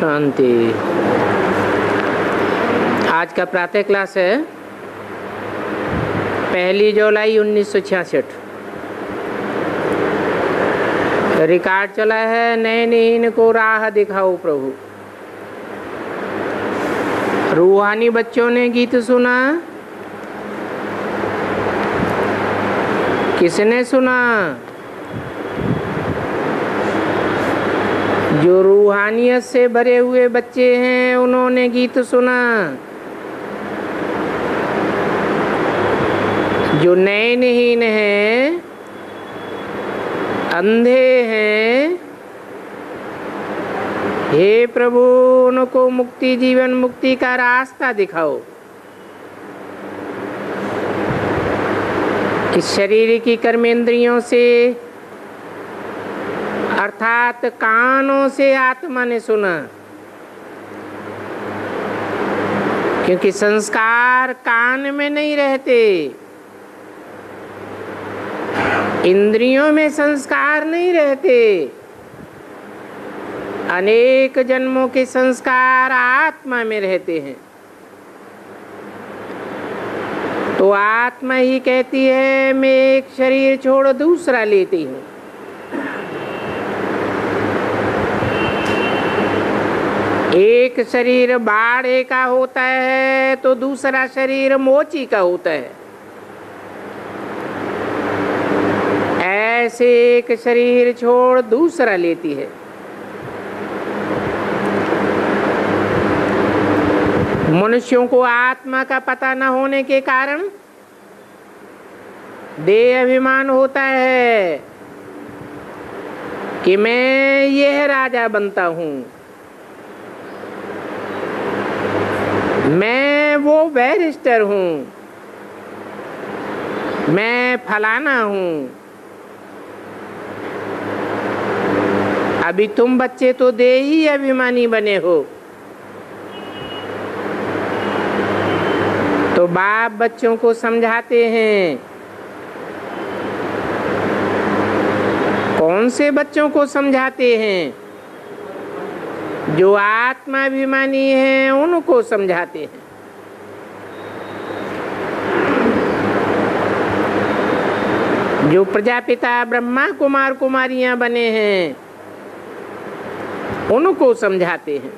शांति। आज का प्रातः क्लास है 1 जुलाई 1966। रिकॉर्ड चला है नयनहीन को राह दिखाओ प्रभु। रूहानी बच्चों ने गीत सुना, किसने सुना? जो रूहानियत से भरे हुए बच्चे हैं उन्होंने गीत सुना। जो नयनहीन हैं, अंधे हैं, हे प्रभु उनको मुक्ति, जीवन मुक्ति का रास्ता दिखाओ। इस शरीर की कर्मेंद्रियों से अर्थात कानों से आत्मा ने सुना, क्योंकि संस्कार कान में नहीं रहते, इंद्रियों में संस्कार नहीं रहते। अनेक जन्मों के संस्कार आत्मा में रहते हैं। तो आत्मा ही कहती है मैं एक शरीर छोड़ दूसरा लेती हूँ। एक शरीर बाड़े का होता है तो दूसरा शरीर मोची का होता है। ऐसे एक शरीर छोड़ दूसरा लेती है। मनुष्यों को आत्मा का पता न होने के कारण देह अभिमान होता है कि मैं यह राजा बनता हूँ, मैं वो बैरिस्टर हूँ, मैं फलाना हूँ। अभी तुम बच्चे तो देही अभिमानी बने हो। तो बाप बच्चों को समझाते हैं। कौन से बच्चों को समझाते हैं? जो आत्माभिमानी हैं उनको समझाते हैं। जो प्रजापिता ब्रह्मा कुमार कुमारियां बने हैं उनको समझाते हैं।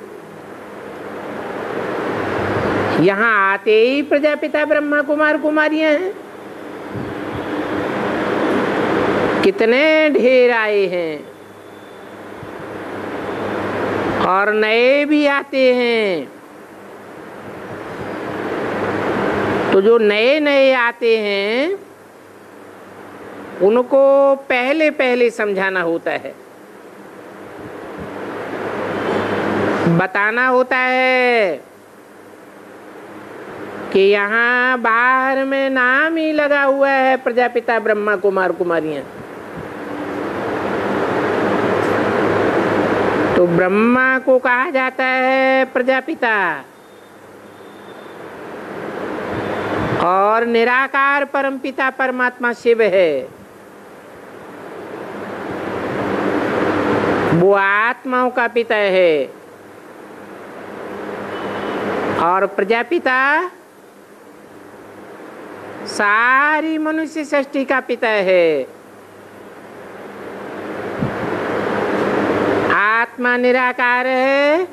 यहाँ आते ही प्रजापिता ब्रह्मा कुमार कुमारियां हैं। कितने ढेर आए हैं और नए भी आते हैं। तो जो नए नए आते हैं उनको पहले पहले समझाना होता है, बताना होता है कि यहाँ बाहर में नाम ही लगा हुआ है प्रजापिता ब्रह्मा कुमार कुमारियां। तो ब्रह्मा को कहा जाता है प्रजापिता और निराकार परमपिता परमात्मा शिव है। वो आत्माओं का पिता है और प्रजापिता सारी मनुष्य सृष्टि का पिता है। आत्मा निराकार है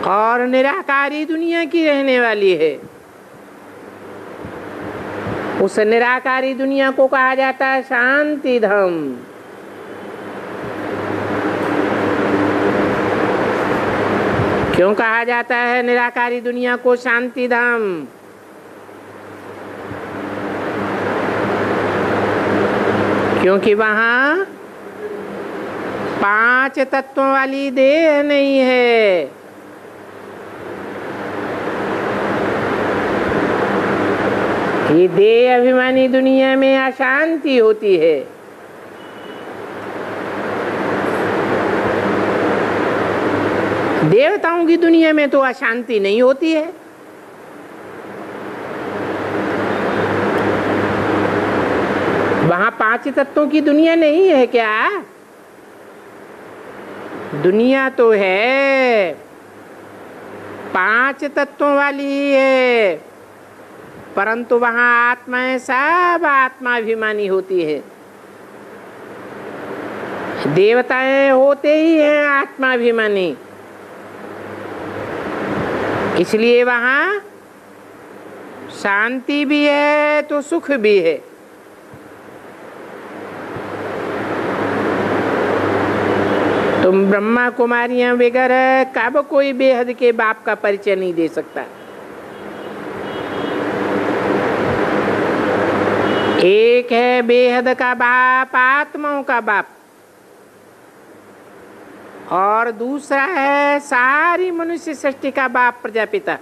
और निराकारी दुनिया की रहने वाली है। उस निराकारी दुनिया को कहा जाता है शांति धाम। क्यों कहा जाता है निराकारी दुनिया को शांति धाम? क्योंकि वहाँ 5 तत्वों वाली देह नहीं है। ये देह अभिमानी दुनिया में अशांति होती है। देवताओं की दुनिया में तो अशांति नहीं होती है। वहां 5 तत्वों की दुनिया नहीं है क्या? दुनिया तो है 5 तत्वों वाली ही है, परंतु वहां आत्माएं सब आत्माभिमानी होती है। देवताएं होते ही हैं आत्माभिमानी, इसलिए वहां शांति भी है तो सुख भी है। तुम ब्रह्मा कुमारियां वगैरह कब कोई बेहद के बाप का परिचय नहीं दे सकता। एक है बेहद का बाप, आत्माओं का बाप, और दूसरा है सारी मनुष्य सृष्टि का बाप, प्रजापिता।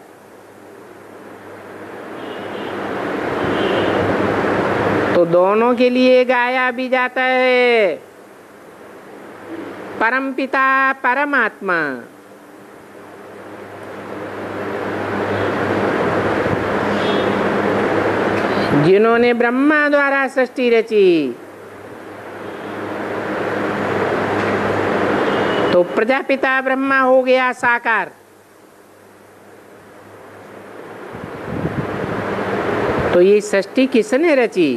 तो दोनों के लिए गाया भी जाता है परमपिता परमात्मा। जिन्होंने ब्रह्मा द्वारा सृष्टि रची, तो प्रजापिता ब्रह्मा हो गया साकार। तो ये सृष्टि किसने रची?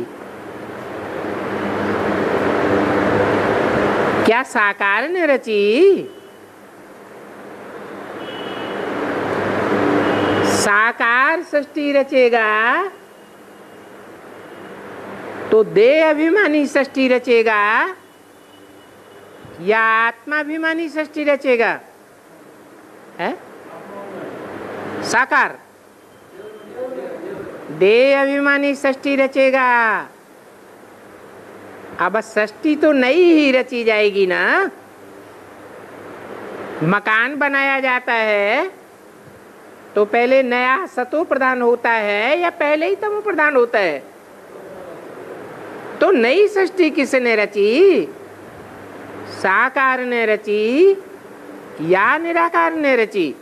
क्या साकार ने रची? साकार सृष्टि रचेगा तो देह अभिमानी सृष्टि रचेगा या आत्माभिमानी सृष्टि रचेगा? है साकार देह अभिमानी सृष्टि रचेगा। अब सृष्टि तो नई ही रची जाएगी ना। मकान बनाया जाता है तो पहले नया सतो प्रधान होता है या पहले ही तमो प्रधान होता है? तो नई सृष्टि किसने रची? साकार ने रची या निराकार ने रची?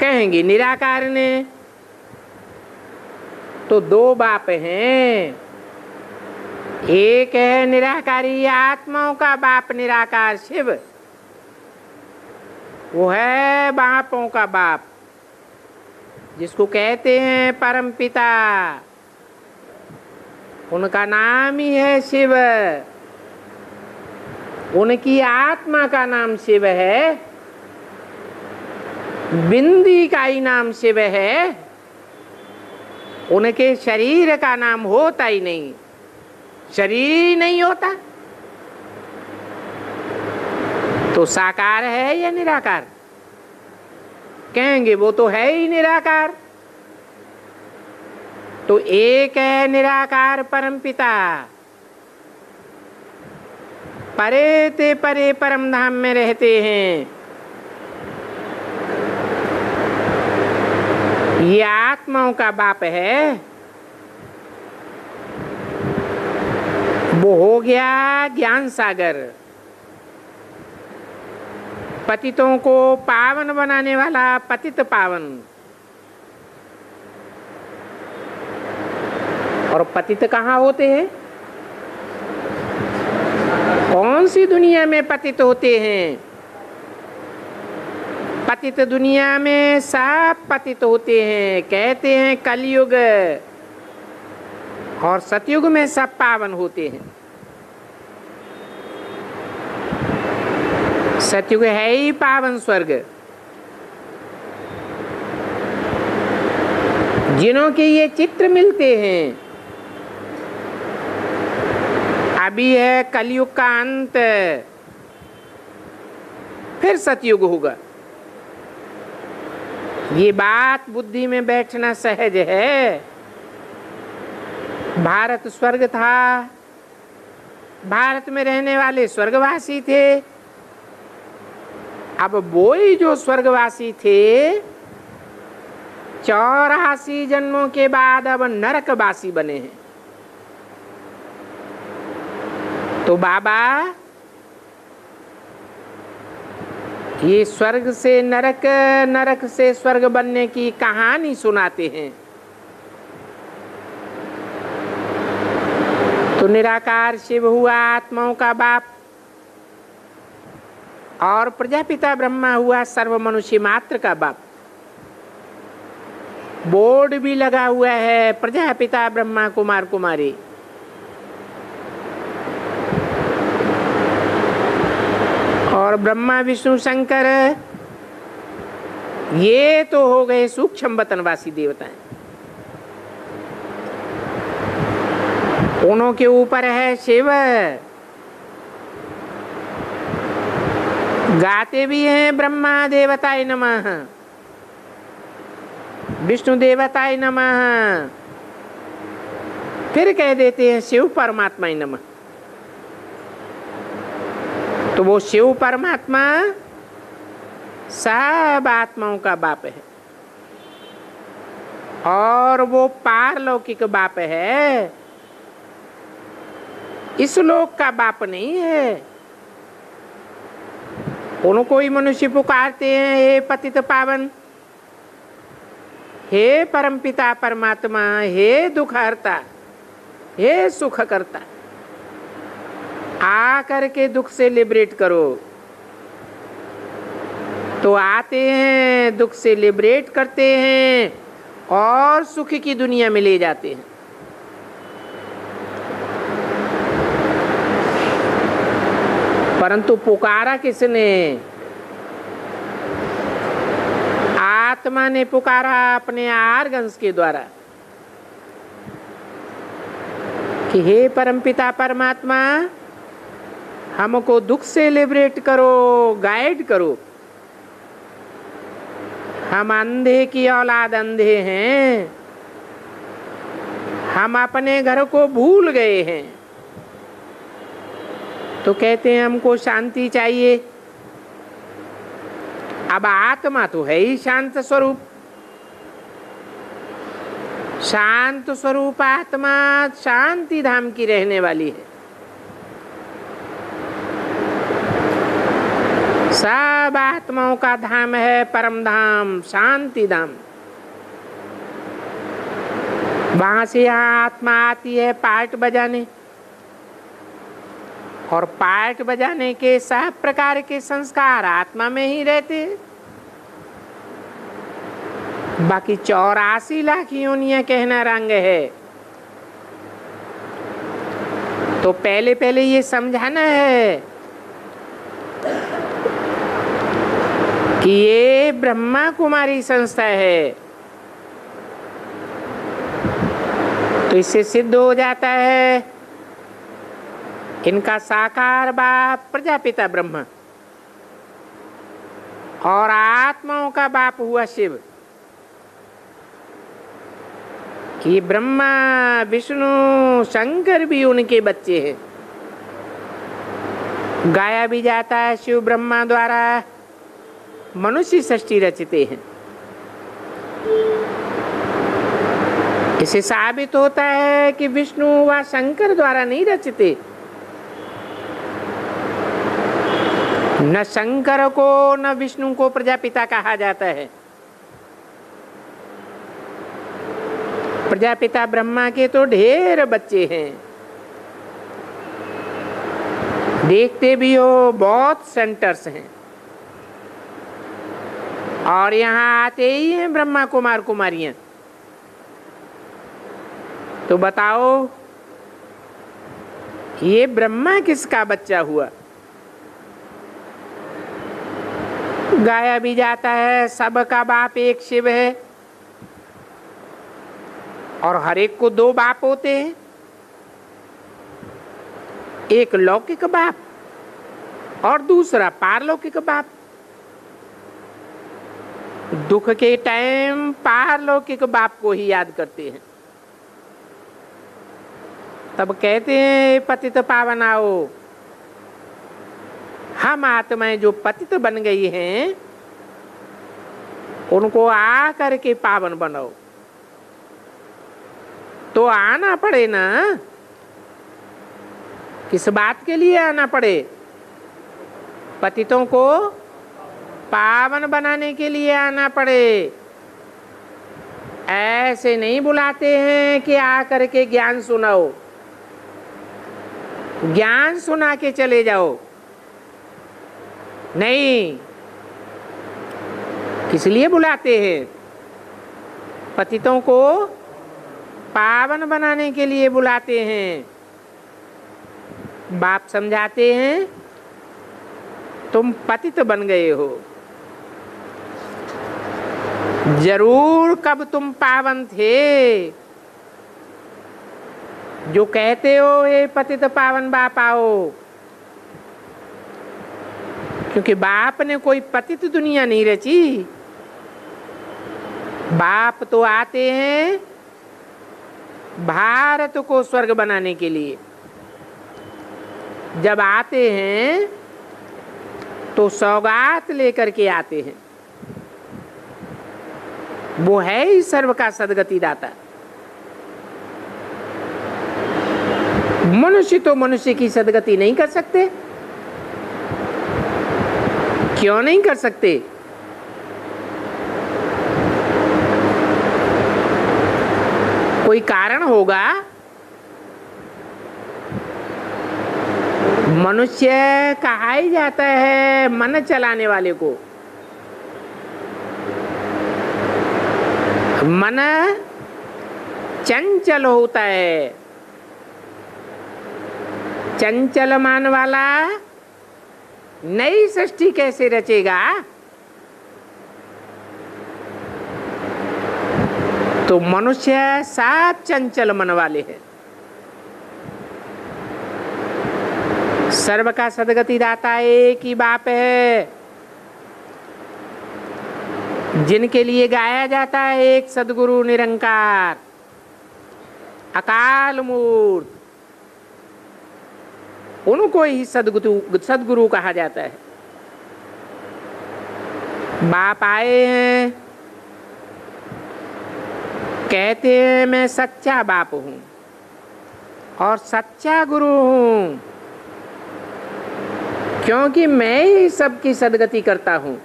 कहेंगे निराकार ने। तो दो बाप हैं, एक है निराकारी आत्माओं का बाप निराकार शिव, वो है बापों का बाप जिसको कहते हैं परमपिता। उनका नाम ही है शिव, उनकी आत्मा का नाम शिव है, बिंदी का ही नाम शिव है, उनके शरीर का नाम होता ही नहीं, शरीर नहीं होता। तो साकार है या निराकार? कहेंगे वो तो है ही निराकार। तो एक है निराकार परमपिता, परे ते परे परम धाम में रहते हैं। ये आत्माओं का बाप है। वो हो गया ज्ञान सागर, पतितों को पावन बनाने वाला पतित पावन। और पतित कहाँ होते हैं? कौन सी दुनिया में पतित होते हैं? पतित दुनिया में सब पतित होते हैं, कहते हैं कलयुग, और सतयुग में सब पावन होते हैं। सतयुग है ही पावन स्वर्ग। जिन्हों के ये चित्र मिलते हैं, अभी है कलयुग का अंत, फिर सतयुग होगा। ये बात बुद्धि में बैठना सहज है। भारत स्वर्ग था, भारत में रहने वाले स्वर्गवासी थे। अब वो ही जो स्वर्गवासी थे 84 जन्मों के बाद अब नरकवासी बने हैं। तो बाबा ये स्वर्ग से नरक, नरक से स्वर्ग बनने की कहानी सुनाते हैं। तो निराकार शिव हुआ आत्माओं का बाप, और प्रजापिता ब्रह्मा हुआ सर्व मनुष्य मात्र का बाप। बोर्ड भी लगा हुआ है प्रजापिता ब्रह्मा कुमार कुमारी। और ब्रह्मा विष्णु शंकर ये तो हो गए सूक्ष्म वतनवासी देवताएं। उन्हों के ऊपर है शिव, गाते भी हैं ब्रह्मा देवताय नमः, विष्णु देवताय नमः, फिर कह देते हैं शिव परमात्मा नमः। तो वो शिव परमात्मा सब आत्माओं का बाप है और वो पारलौकिक बाप है, इस लोक का बाप नहीं है। उनको ही मनुष्य पुकारते हैं हे पतित पावन, हे परमपिता परमात्मा, हे दुख हरता, हे सुख करता, आ करके दुख से लिबरेट करो। तो आते हैं, दुख से लिबरेट करते हैं और सुख की दुनिया में ले जाते हैं। परंतु पुकारा किसने? आत्मा ने पुकारा अपने आर्गन्स के द्वारा कि हे परमपिता परमात्मा, हमको दुख से लिबरेट करो, गाइड करो। हम अंधे की औलाद अंधे हैं, हम अपने घर को भूल गए हैं। तो कहते हैं हमको शांति चाहिए। अब आत्मा तो है ही शांत स्वरूप, शांत स्वरूप आत्मा शांति धाम की रहने वाली है। सब आत्माओं का धाम है परम धाम, शांति धाम। वहां से यहाँ आत्मा आती है पार्ट बजाने, और पार्ट बजाने के सब प्रकार के संस्कार आत्मा में ही रहते हैं। बाकी 84 लाख योनियां कहना रंग है। तो पहले पहले ये समझाना है कि ये ब्रह्मा कुमारी संस्था है। तो इससे सिद्ध हो जाता है इनका साकार बाप प्रजापिता ब्रह्मा और आत्माओं का बाप हुआ शिव। कि ब्रह्मा विष्णु शंकर भी उनके बच्चे हैं। गाया भी जाता है शिव ब्रह्मा द्वारा मनुष्य सृष्टि रचते हैं। इसे साबित होता है कि विष्णु व शंकर द्वारा नहीं रचते। न शंकर को न विष्णु को प्रजापिता कहा जाता है। प्रजापिता ब्रह्मा के तो ढेर बच्चे हैं, देखते भी हो बहुत सेंटर्स हैं। और यहाँ आते ही हैं ब्रह्मा कुमार कुमारियां। तो बताओ ये ब्रह्मा किसका बच्चा हुआ? गाया भी जाता है सबका बाप एक शिव है और हर एक को 2 बाप होते हैं। एक लौकिक बाप और दूसरा पारलौकिक बाप। दुख के टाइम पारलौकिक बाप को ही याद करते हैं। तब कहते हैं पतित पावन आओ। हम आत्माएं जो पतित बन गई हैं उनको आ करके पावन बनाओ। तो आना पड़े ना। किस बात के लिए आना पड़े? पतितों को पावन बनाने के लिए आना पड़े। ऐसे नहीं बुलाते हैं कि आकर के ज्ञान सुनाओ, ज्ञान सुना के चले जाओ। नहीं, किस लिए बुलाते हैं? पतितों को पावन बनाने के लिए बुलाते हैं। बाप समझाते हैं तुम पतित बन गए हो, जरूर कब तुम पावन थे। जो कहते हो ये पतित पावन बाप आओ, क्योंकि बाप ने कोई पतित दुनिया नहीं रची। बाप तो आते हैं भारत को स्वर्ग बनाने के लिए। जब आते हैं तो सौगात लेकर के आते हैं। वो है ही सर्व का सदगति दाता। मनुष्य तो मनुष्य की सदगति नहीं कर सकते। क्यों नहीं कर सकते? कोई कारण होगा। मनुष्य कहा ही जाता है मन चलाने वाले को। मन चंचल होता है। चंचल मन वाला नई सृष्टि कैसे रचेगा? तो मनुष्य सब चंचल मन वाले हैं। सर्व का सदगति दाता एक ही बाप है, जिनके लिए गाया जाता है एक सदगुरु निरंकार अकाल मूर्त। उनको ही सदगुरु कहा जाता है। बाप आए हैं, कहते हैं मैं सच्चा बाप हूं और सच्चा गुरु हूं, क्योंकि मैं ही सबकी सदगति करता हूं।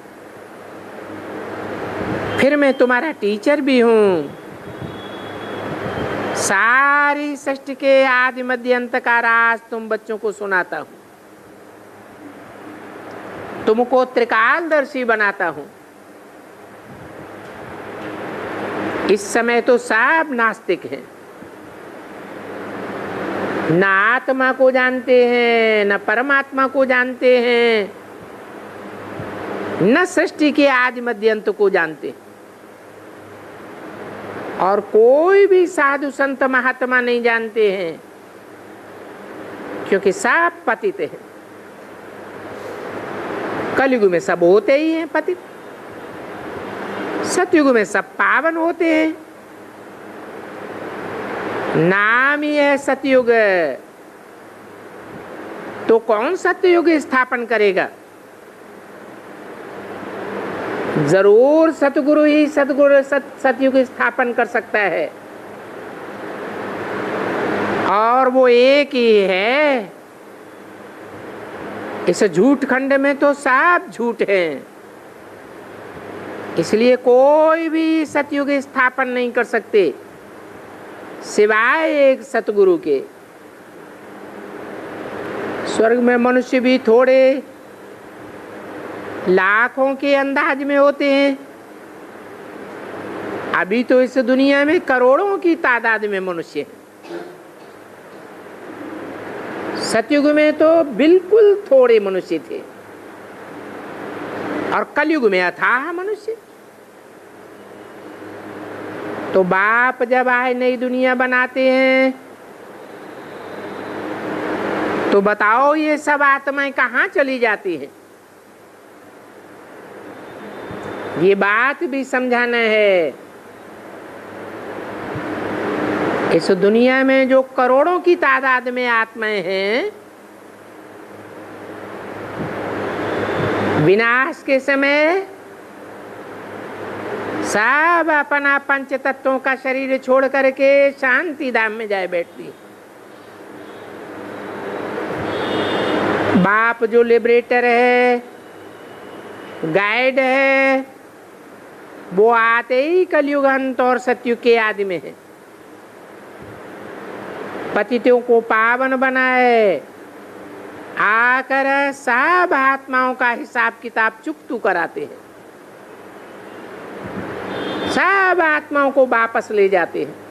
फिर मैं तुम्हारा टीचर भी हूं। सारी सृष्टि के आदि मध्य अंत का राज तुम बच्चों को सुनाता हूं। तुमको त्रिकालदर्शी बनाता हूं। इस समय तो सब नास्तिक हैं, न आत्मा को जानते हैं, न परमात्मा को जानते हैं, न सृष्टि के आदि मध्य अंत को जानते हैं। और कोई भी साधु संत महात्मा नहीं जानते हैं, क्योंकि सब पतित हैं। कलयुग में सब होते ही हैं पतित, सतयुग में सब पावन होते हैं। नाम ही है सतयुग। तो कौन सतयुग स्थापन करेगा? जरूर सतगुरु ही सतयुग स्थापन कर सकता है, और वो एक ही है। इस झूठ खंड में तो सब झूठ है, इसलिए कोई भी सतयुग स्थापन नहीं कर सकते सिवाय एक सतगुरु के। स्वर्ग में मनुष्य भी थोड़े लाखों के अंदाज में होते हैं। अभी तो इस दुनिया में करोड़ों की तादाद में मनुष्य हैं। सतयुग में तो बिल्कुल थोड़े मनुष्य थे, और कलयुग में अथाह मनुष्य। तो बाप जब आए नई दुनिया बनाते हैं, तो बताओ ये सब आत्माएं कहाँ चली जाती हैं? ये बात भी समझाना है। इस दुनिया में जो करोड़ों की तादाद में आत्माएं हैं, विनाश के समय सब अपना पंच तत्वों का शरीर छोड़ करके शांति धाम में जाए बैठती। बाप जो लिबरेटर है, गाइड है, वो आते ही कलयुग अंत और सतयुग के आदि में है। पतितों को पावन बनाए, आकर सब आत्माओं का हिसाब किताब चुकतू कराते हैं, सब आत्माओं को वापस ले जाते हैं।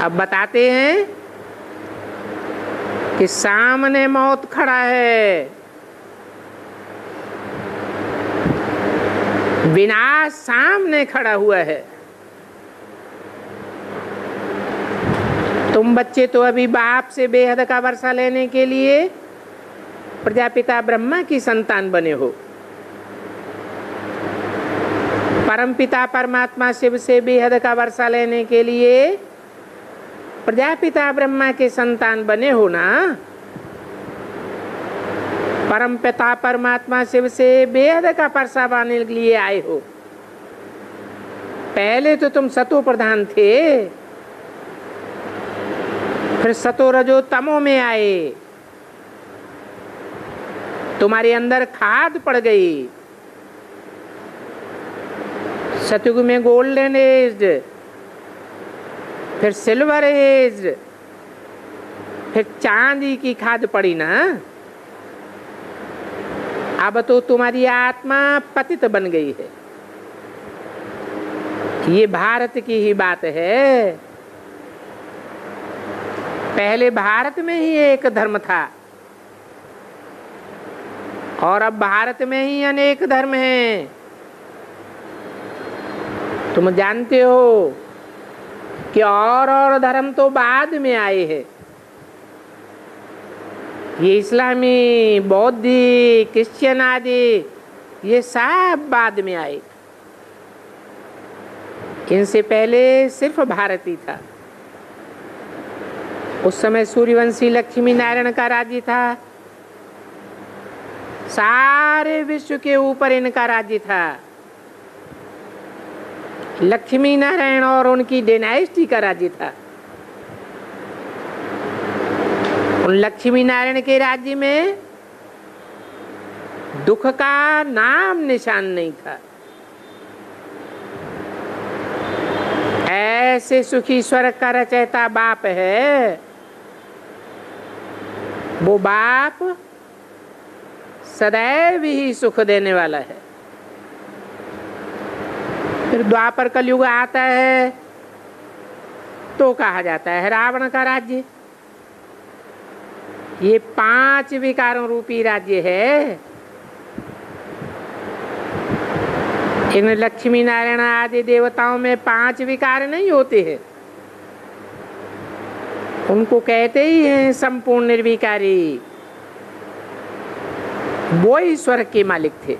अब बताते हैं कि सामने मौत खड़ा है, विनाश सामने खड़ा हुआ है। तुम बच्चे तो अभी बाप से बेहद का वर्षा लेने के लिए प्रजापिता ब्रह्मा की संतान बने हो, परमपिता परमात्मा शिव से बेहद का वर्षा लेने के लिए प्रजापिता ब्रह्मा के संतान बने हो ना। परमपिता परमात्मा शिव से बेहद का वर्षा पाने के लिए आए हो। पहले तो तुम सतो प्रधान थे, फिर सतो रजो तमो में आए, तुम्हारे अंदर खाद पड़ गई। सतयुग में गोल्डन एज, फिर सिल्वर एज, फिर चांदी की खाद पड़ी ना। अब तो तुम्हारी आत्मा पतित बन गई है। ये भारत की ही बात है। पहले भारत में ही एक धर्म था और अब भारत में ही अनेक धर्म हैं। तुम जानते हो कि और धर्म तो बाद में आए हैं। ये इस्लामी, बौद्धिक, क्रिश्चियन आदि ये सब बाद में आए। इनसे पहले सिर्फ भारत ही था। उस समय सूर्यवंशी लक्ष्मी नारायण का राज्य था, सारे विश्व के ऊपर इनका राज्य था। लक्ष्मी नारायण और उनकी डायनेस्टी का राज्य था। उन लक्ष्मी नारायण के राज्य में दुख का नाम निशान नहीं था। ऐसे सुखी स्वर्ग का रचयिता बाप है। वो बाप सदैव ही सुख देने वाला है। फिर द्वापर कलयुग आता है तो कहा जाता है रावण का राज्य। ये 5 विकारों रूपी राज्य है। इन लक्ष्मी नारायण आदि देवताओं में 5 विकार नहीं होते हैं। उनको कहते ही हैं संपूर्ण निर्विकारी। वो ही स्वर्ग के मालिक थे।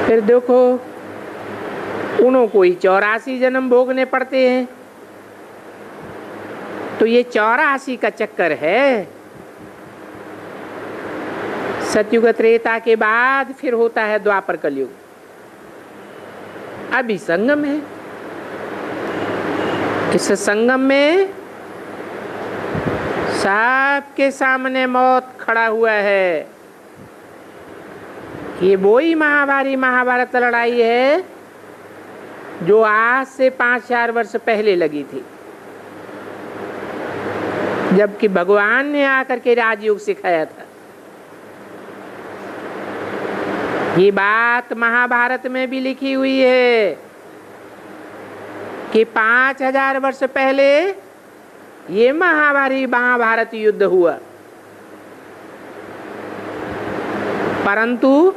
फिर देखो उनको ही 84 जन्म भोगने पड़ते हैं। तो ये 84 का चक्कर है। सतयुग त्रेता के बाद फिर होता है द्वापर कलयुग। अभी संगम है। इस संगम में सबके सामने मौत खड़ा हुआ है। ये वही महाभारत लड़ाई है जो आज से 5000 वर्ष पहले लगी थी, जबकि भगवान ने आकर के राजयोग सिखाया था। ये बात महाभारत में भी लिखी हुई है कि 5000 वर्ष पहले ये महाभारत युद्ध हुआ, परंतु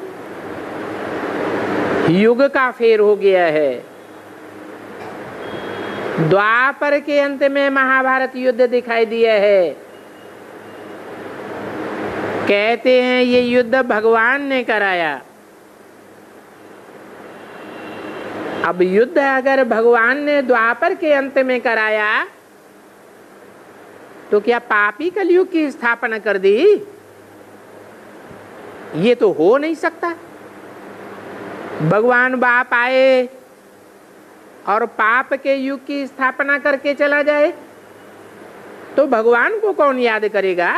युग का फेर हो गया है। द्वापर के अंत में महाभारत युद्ध दिखाई दिया है। कहते हैं ये युद्ध भगवान ने कराया। अब युद्ध अगर भगवान ने द्वापर के अंत में कराया तो क्या पापी कलयुग की स्थापना कर दी? ये तो हो नहीं सकता। भगवान बाप आए और पाप के युग की स्थापना करके चला जाए तो भगवान को कौन याद करेगा?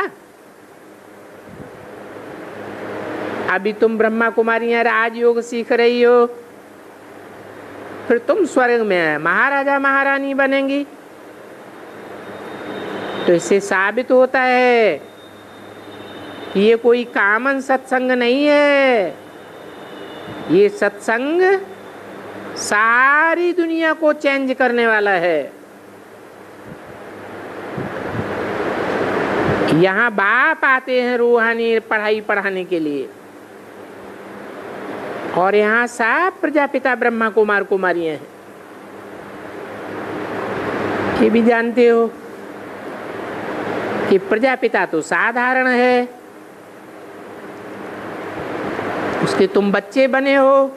अभी तुम ब्रह्मा कुमारियां राजयोग सीख रही हो, फिर तुम स्वर्ग में महाराजा महारानी बनेंगी। तो इससे साबित होता है कि ये कोई कॉमन सत्संग नहीं है, ये सत्संग सारी दुनिया को चेंज करने वाला है। यहाँ बाप आते हैं रूहानी पढ़ाई पढ़ाने के लिए, और यहाँ सब प्रजापिता ब्रह्मा कुमार कुमारियां हैं। ये भी जानते हो कि प्रजापिता तो साधारण है, उसके तुम बच्चे बने हो।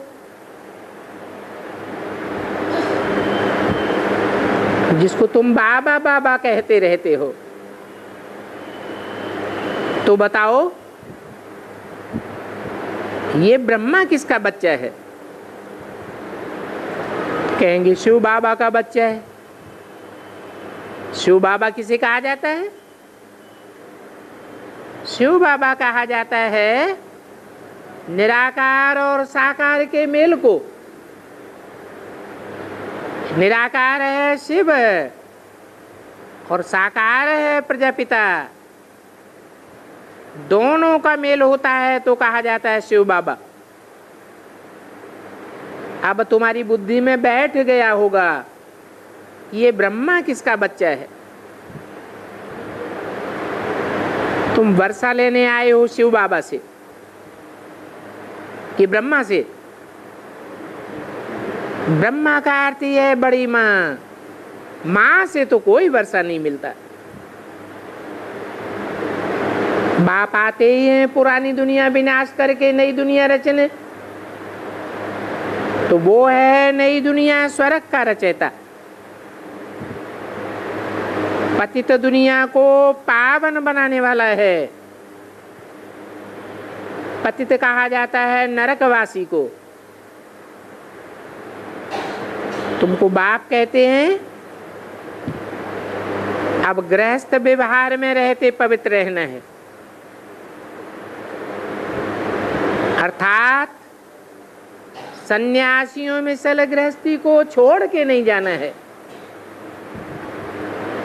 जिसको तुम बाबा बाबा कहते रहते हो, तो बताओ ये ब्रह्मा किसका बच्चा है? कहेंगे शिव बाबा का बच्चा है। शिव बाबा किसे कहा जाता है? शिव बाबा कहा जाता है निराकार और साकार के मेल को। निराकार है शिव और साकार है प्रजापिता, दोनों का मेल होता है तो कहा जाता है शिव बाबा। अब तुम्हारी बुद्धि में बैठ गया होगा ये ब्रह्मा किसका बच्चा है। तुम वर्षा लेने आए हो शिव बाबा से कि ब्रह्मा से? ब्रह्मा का अर्थ ही है बड़ी माँ, माँ से तो कोई वर्षा नहीं मिलता। बाप आते ही हैं पुरानी दुनिया विनाश करके नई दुनिया रचने, तो वो है नई दुनिया स्वर्ग का रचयिता। पतित दुनिया को पावन बनाने वाला है। पतित कहा जाता है नरकवासी को। तुमको बाप कहते हैं, अब गृहस्थ व्यवहार में रहते पवित्र रहना है, अर्थात सन्यासियों में सल गृहस्थी को छोड़ के नहीं जाना है।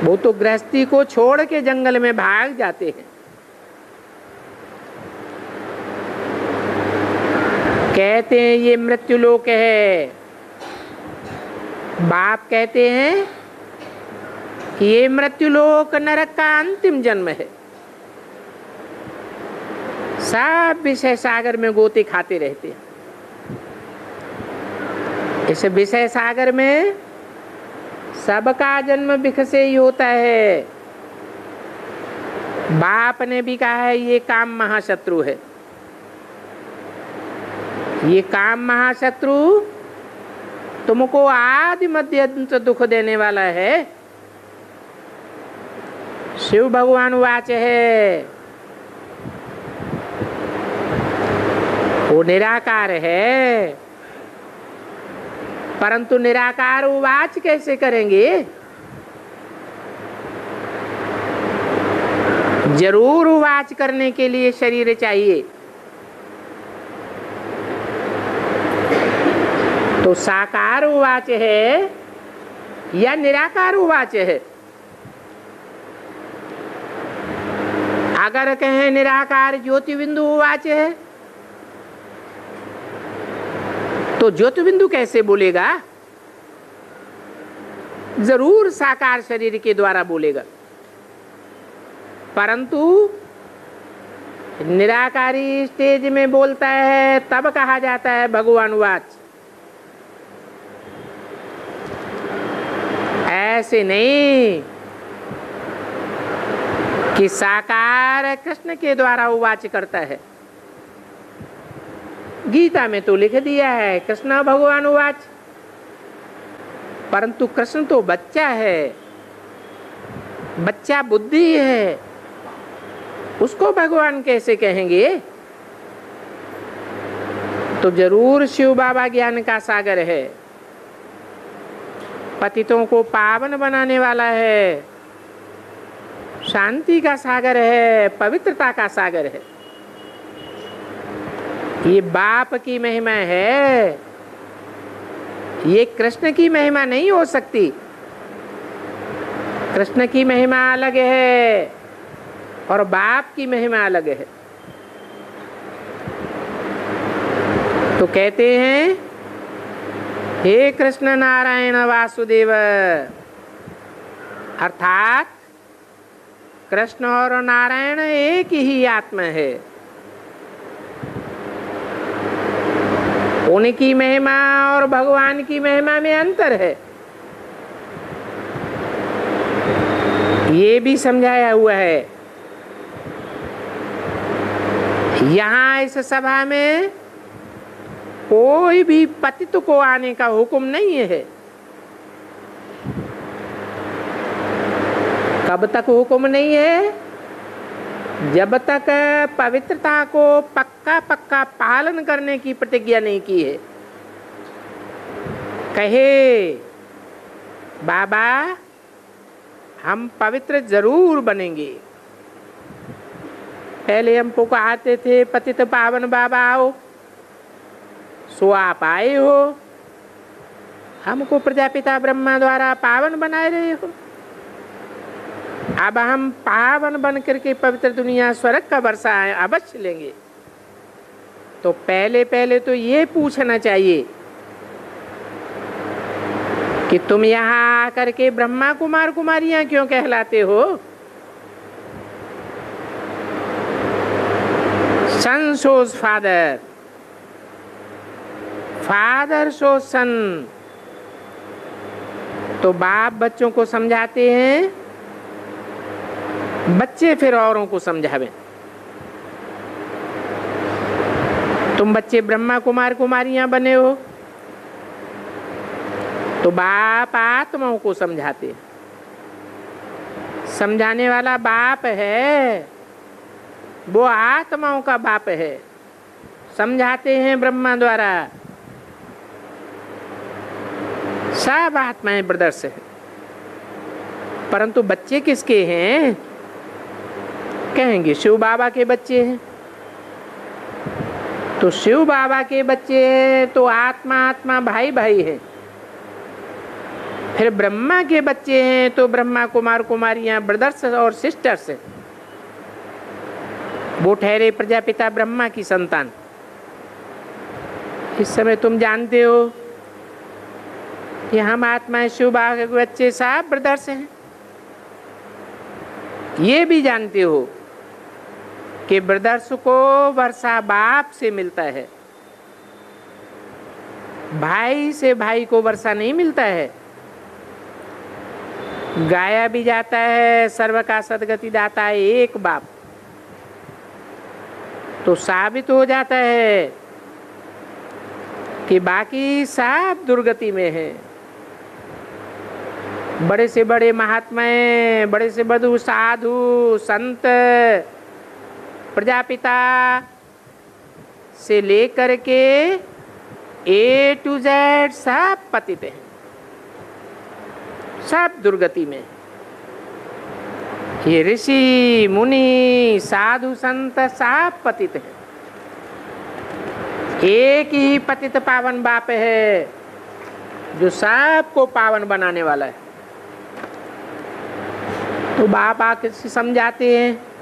वो तो गृहस्थी को छोड़ के जंगल में भाग जाते हैं। कहते हैं ये मृत्युलोक है, बाप कहते हैं कि ये मृत्युलोक नरक का अंतिम जन्म है। सब विषय सागर में गोते खाते रहते हैं। इस विषय सागर में सबका जन्म विख से ही होता है। बाप ने भी कहा है ये काम महाशत्रु है। ये काम महाशत्रु तुमको आदि मध्य अंत दुख देने वाला है। शिव भगवान वाच है, वो निराकार है, परंतु निराकार उवाच कैसे करेंगे? जरूर उवाच करने के लिए शरीर चाहिए। तो साकार उवाच है या निराकार उवाच है? अगर कहें निराकार ज्योति बिंदु उवाच है, तो ज्योति बिंदु कैसे बोलेगा? जरूर साकार शरीर के द्वारा बोलेगा, परंतु निराकारी स्टेज में बोलता है तब कहा जाता है भगवान वाच। ऐसे नहीं कि साकार कृष्ण के द्वारा उवाच करता है। गीता में तो लिख दिया है कृष्ण भगवान उवाच, परंतु कृष्ण तो बच्चा है, बच्चा बुद्धि है, उसको भगवान कैसे कहेंगे? तो जरूर शिव बाबा ज्ञान का सागर है, पतितों को पावन बनाने वाला है, शांति का सागर है, पवित्रता का सागर है। ये बाप की महिमा है, ये कृष्ण की महिमा नहीं हो सकती। कृष्ण की महिमा अलग है और बाप की महिमा अलग है। तो कहते हैं हे कृष्ण नारायण वासुदेव, अर्थात कृष्ण और नारायण एक ही आत्मा है। उनकी महिमा और भगवान की महिमा में अंतर है, ये भी समझाया हुआ है। यहाँ इस सभा में कोई भी पतित को आने का हुक्म नहीं है। कब तक हुक्म नहीं है? जब तक पवित्रता को पक्का पक्का पालन करने की प्रतिज्ञा नहीं की है। कहे बाबा हम पवित्र जरूर बनेंगे। पहले हम पुकारते थे पतित पावन बाबा आओ, सो आप आए हो, हमको प्रजापिता ब्रह्मा द्वारा पावन बनाए रहे हो। अब हम पावन बन करके पवित्र दुनिया स्वर्ग का वर्षा अवश्य लेंगे। तो पहले पहले तो ये पूछना चाहिए कि तुम यहाँ आकर के ब्रह्मा कुमार कुमारियां क्यों कहलाते हो? सन shows फादर, फादर shows सन। तो बाप बच्चों को समझाते हैं, बच्चे फिर औरों को समझावे। तुम बच्चे ब्रह्मा कुमार कुमारियां बने हो, तो बाप आत्माओं को समझाते। समझाने वाला बाप है, वो आत्माओं का बाप है। समझाते हैं ब्रह्मा द्वारा। सब आत्माएं ब्रदर्स है, परंतु बच्चे किसके हैं? कहेंगे शिव बाबा के बच्चे हैं। तो शिव बाबा के बच्चे हैं तो आत्मा आत्मा भाई भाई है। फिर ब्रह्मा के बच्चे हैं तो ब्रह्मा कुमार कुमारियां ब्रदर्स और सिस्टर्स हैं। वो ठहरे प्रजापिता ब्रह्मा की संतान। इस समय तुम जानते हो कि हम आत्माएं शिव बाबा के बच्चे सब ब्रदर्स हैं। ये भी जानते हो कि ब्रदर्स को वर्षा बाप से मिलता है, भाई से भाई को वर्षा नहीं मिलता है। गाया भी जाता है सर्व का सदगति दाता एक बाप। तो साबित हो जाता है कि बाकी सब दुर्गति में है। बड़े से बड़े महात्माएं, बड़े से बड़े साधु संत, प्रजापिता से लेकर के A to Z सब पतित हैं, सब दुर्गति में। ये ऋषि मुनि साधु संत सब पतित हैं। एक ही पतित पावन बाप है जो सबको पावन बनाने वाला है। तो बाप आके समझाते हैं,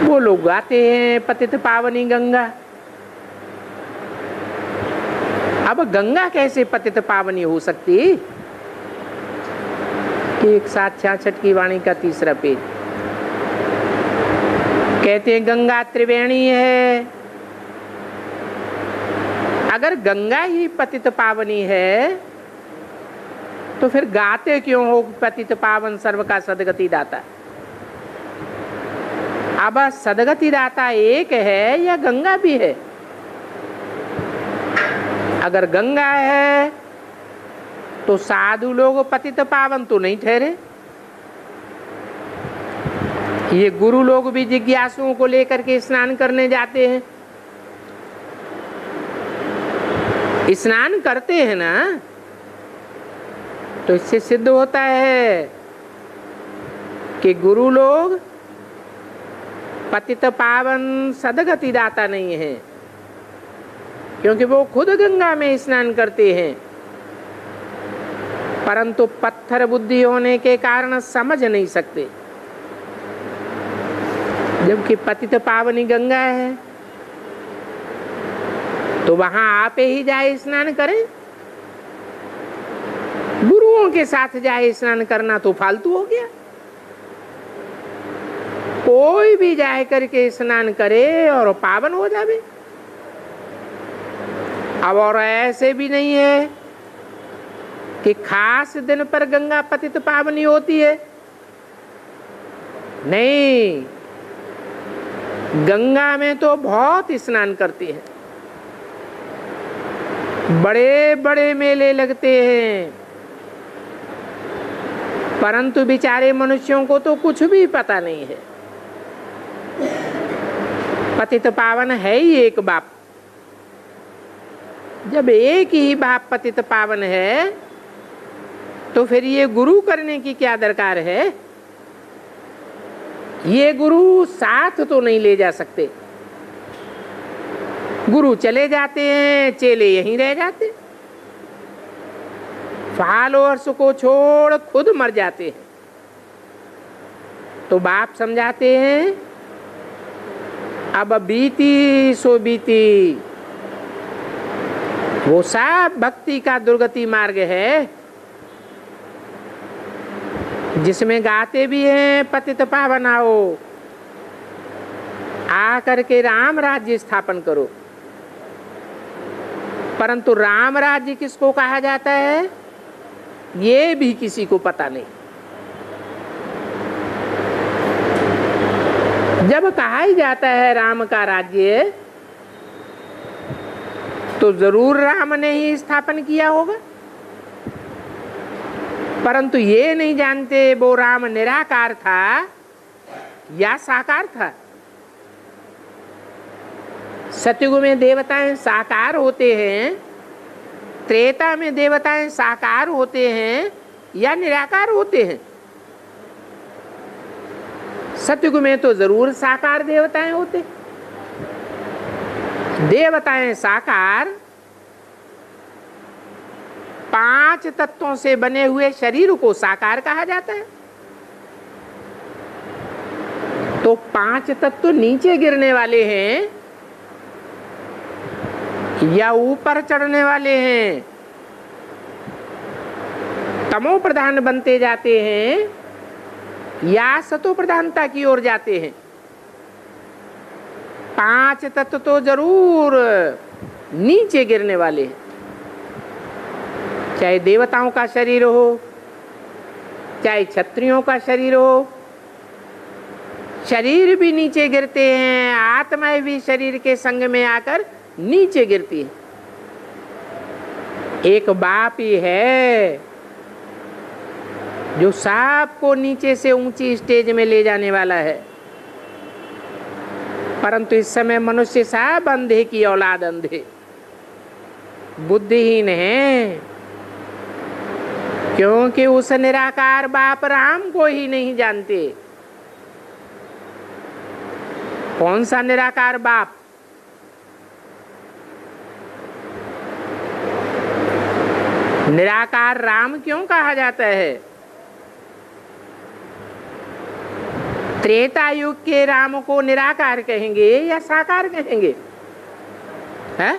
वो लोग गाते हैं पतित पावनी गंगा। अब गंगा कैसे पतित पावनी हो सकती? एक 766 की वाणी का 3रा पेज कहते हैं गंगा त्रिवेणी है। अगर गंगा ही पतित पावनी है तो फिर गाते क्यों हो पतित पावन सर्व का सदगति दाता? अब सदगति दाता एक है या गंगा भी है? अगर गंगा है तो साधु लोग पतित पावन तो नहीं ठहरे। ये गुरु लोग भी जिज्ञासुओं को लेकर के स्नान करने जाते हैं, स्नान करते हैं ना, तो इससे सिद्ध होता है कि गुरु लोग पतित पावन सदगति दाता नहीं है, क्योंकि वो खुद गंगा में स्नान करते हैं, परंतु पत्थर बुद्धि होने के कारण समझ नहीं सकते, जबकि पतित पावनी गंगा है तो वहां आप ही जाए स्नान करें। गुरुओं के साथ जाए स्नान करना तो फालतू हो गया। कोई भी जाए करके स्नान करे और पावन हो जावे। अब और ऐसे भी नहीं है कि खास दिन पर गंगा पतित पावनी होती है, नहीं, गंगा में तो बहुत स्नान करते हैं, बड़े बड़े मेले लगते हैं, परंतु बेचारे मनुष्यों को तो कुछ भी पता नहीं है। पतित पावन है ही एक बाप। जब एक ही बाप पतित पावन है तो फिर ये गुरु करने की क्या दरकार है? ये गुरु साथ तो नहीं ले जा सकते। गुरु चले जाते हैं, चेले यहीं रह जाते, फॉलोअर्स को छोड़ खुद मर जाते हैं। तो बाप समझाते हैं अब बीती सो बीती, वो सब भक्ति का दुर्गति मार्ग है जिसमें गाते भी हैं पतित पावन आओ, आकर के राम राज्य स्थापन करो। परंतु राम राज्य किसको कहा जाता है ये भी किसी को पता नहीं। जब कहा ही जाता है राम का राज्य तो जरूर राम ने ही स्थापन किया होगा, परंतु ये नहीं जानते वो राम निराकार था या साकार था। सतयुग में देवताएं साकार होते हैं, त्रेता में देवताएं साकार होते हैं या निराकार होते हैं? सतयुग में तो जरूर साकार देवताएं होते। देवताएं साकार 5 तत्वों से बने हुए शरीर को साकार कहा जाता है। तो 5 तत्व नीचे गिरने वाले हैं या ऊपर चढ़ने वाले हैं, तमो प्रधान बनते जाते हैं या सतो प्रधानता की ओर जाते हैं? 5 तत्व तो जरूर नीचे गिरने वाले हैं। चाहे देवताओं का शरीर हो, चाहे क्षत्रियों का शरीर हो, शरीर भी नीचे गिरते हैं, आत्माएं भी शरीर के संग में आकर नीचे गिरती है। एक बाप ही है जो सबको नीचे से ऊंची स्टेज में ले जाने वाला है। परंतु इस समय मनुष्य सब अंधे की औलाद, अंधे बुद्धिहीन है, क्योंकि उस निराकार बाप राम को ही नहीं जानते। कौन सा निराकार बाप? निराकार राम क्यों कहा जाता है? त्रेता युग के राम को निराकार कहेंगे या साकार कहेंगे? है?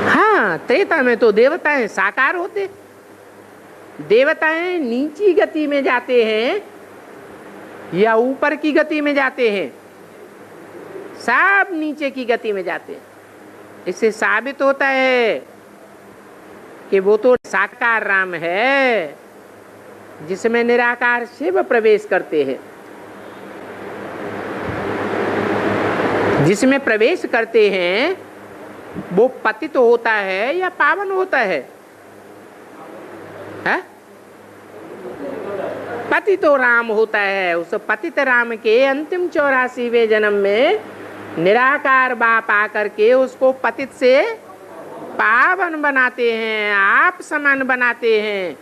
हाँ, त्रेता में तो देवताएं साकार होते। देवताएं नीची गति में जाते हैं या ऊपर की गति में जाते हैं? सब नीचे की गति में जाते हैं। इससे साबित होता है कि वो तो साकार राम है जिसमें निराकार शिव प्रवेश करते हैं। जिसमें प्रवेश करते हैं वो पतित होता है या पावन होता है? पतित तो राम होता है। उस पतित राम के अंतिम 84वें जन्म में निराकार बाप आकर के उसको पतित से पावन बनाते हैं, आप समान बनाते हैं।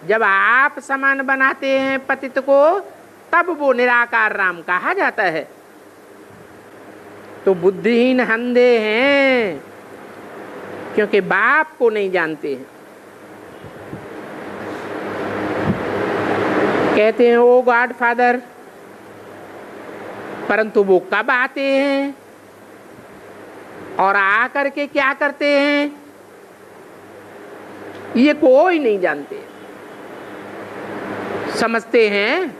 जब आप समान बनाते हैं पतित को, तब वो निराकार राम कहा जाता है। तो बुद्धिहीन अंधे हैं क्योंकि बाप को नहीं जानते हैं। कहते हैं ओ गॉड फादर, परंतु वो कब आते हैं और आकर के क्या करते हैं ये कोई नहीं जानते। समझते हैं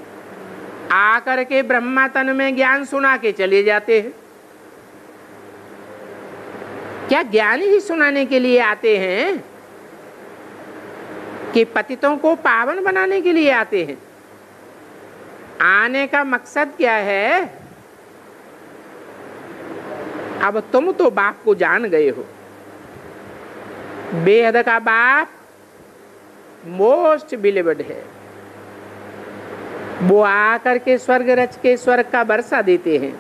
आकर के ब्रह्मा तन में ज्ञान सुना के चले जाते हैं। क्या ज्ञान ही सुनाने के लिए आते हैं कि पतितों को पावन बनाने के लिए आते हैं? आने का मकसद क्या है? अब तुम तो बाप को जान गए हो। बेहद का बाप मोस्ट बिलीवर्ड है। वो आकर के स्वर्ग रच के स्वर्ग का वर्षा देते हैं।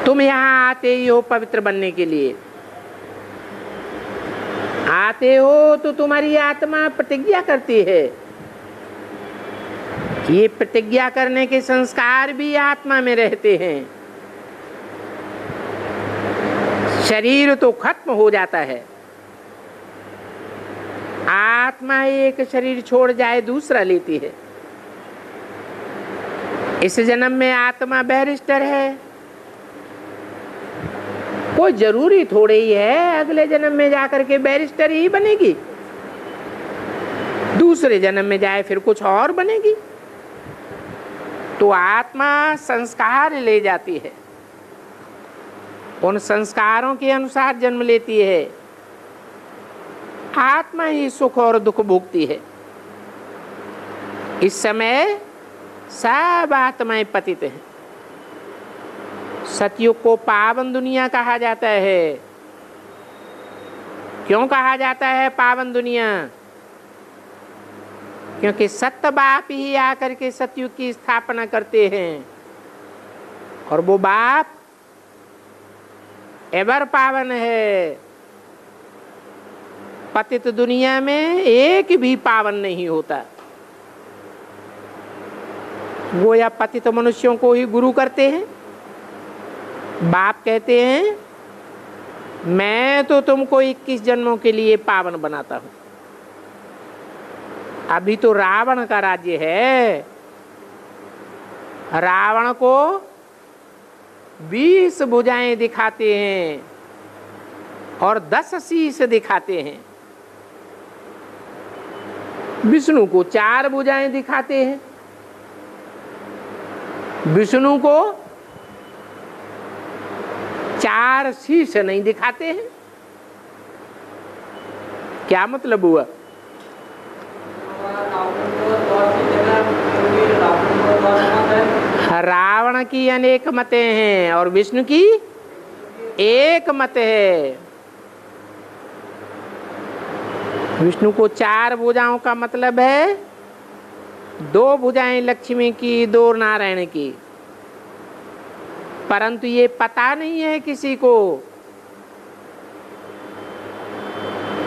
तुम यहाँ आते ही हो पवित्र बनने के लिए। आते हो तो तुम्हारी आत्मा प्रतिज्ञा करती है। ये प्रतिज्ञा करने के संस्कार भी आत्मा में रहते हैं। शरीर तो खत्म हो जाता है। आत्मा एक शरीर छोड़ जाए दूसरा लेती है। इस जन्म में आत्मा बैरिस्टर है। कोई जरूरी थोड़े ही है अगले जन्म में जाकर के बैरिस्टर ही बनेगी। दूसरे जन्म में जाए फिर कुछ और बनेगी। तो आत्मा संस्कार ले जाती है, उन संस्कारों के अनुसार जन्म लेती है। आत्मा ही सुख और दुख भोगती है। इस समय सब आत्माएं पतित हैं। सतयुग को पावन दुनिया कहा जाता है। क्यों कहा जाता है पावन दुनिया? क्योंकि सत्य बाप ही आकर के सतयुग की स्थापना करते हैं और वो बाप एवर पावन है। पतित दुनिया में एक भी पावन नहीं होता। वो या पतित मनुष्यों को ही गुरु करते हैं। बाप कहते हैं मैं तो तुमको 21 जन्मों के लिए पावन बनाता हूं। अभी तो रावण का राज्य है। रावण को 20 भुजाएं दिखाते हैं और 10 शीश दिखाते हैं। विष्णु को 4 भुजाएं दिखाते हैं। विष्णु को 4 शीश नहीं दिखाते हैं। क्या मतलब हुआ? रावण की अनेक मतें हैं और विष्णु की एक मत है। विष्णु को 4 भुजाओं का मतलब है 2 भुजाएं लक्ष्मी की, 2 नारायण की। परंतु ये पता नहीं है किसी को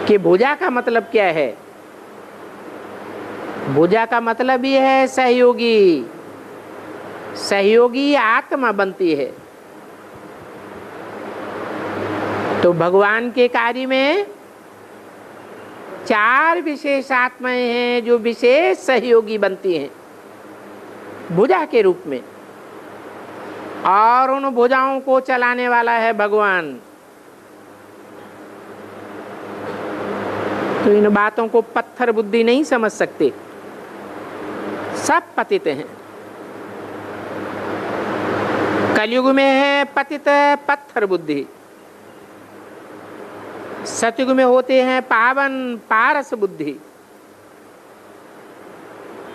कि भुजा का मतलब क्या है। भुजा का मतलब ये है सहयोगी। सहयोगी आत्मा बनती है। तो भगवान के कार्य में 4 विशेष आत्माएं हैं जो विशेष सहयोगी बनती हैं भुजा के रूप में, और उन भुजाओं को चलाने वाला है भगवान। तो इन बातों को पत्थर बुद्धि नहीं समझ सकते। सब पतित हैं। कलयुग में है पतित पत्थर बुद्धि। सतयुग में होते हैं पावन पारस बुद्धि।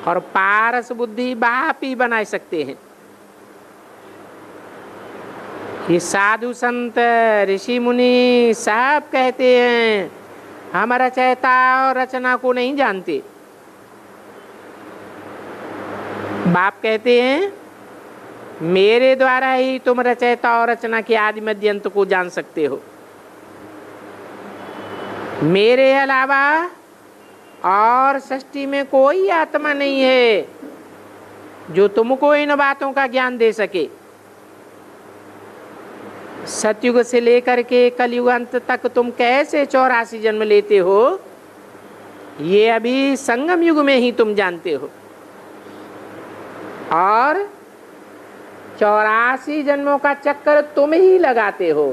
और पारस बुद्धि बाप ही बना सकते हैं। ये साधु संत ऋषि मुनि सब कहते हैं हम रचयिता और रचना को नहीं जानते। बाप कहते हैं मेरे द्वारा ही तुम रचयिता और रचना के आदि मध्य अंत को जान सकते हो। मेरे अलावा और सृष्टि में कोई आत्मा नहीं है जो तुमको इन बातों का ज्ञान दे सके। सतयुग से लेकर के कलयुग अंत तक तुम कैसे 84 जन्म लेते हो ये अभी संगम युग में ही तुम जानते हो, और 84 जन्मों का चक्कर तुम ही लगाते हो,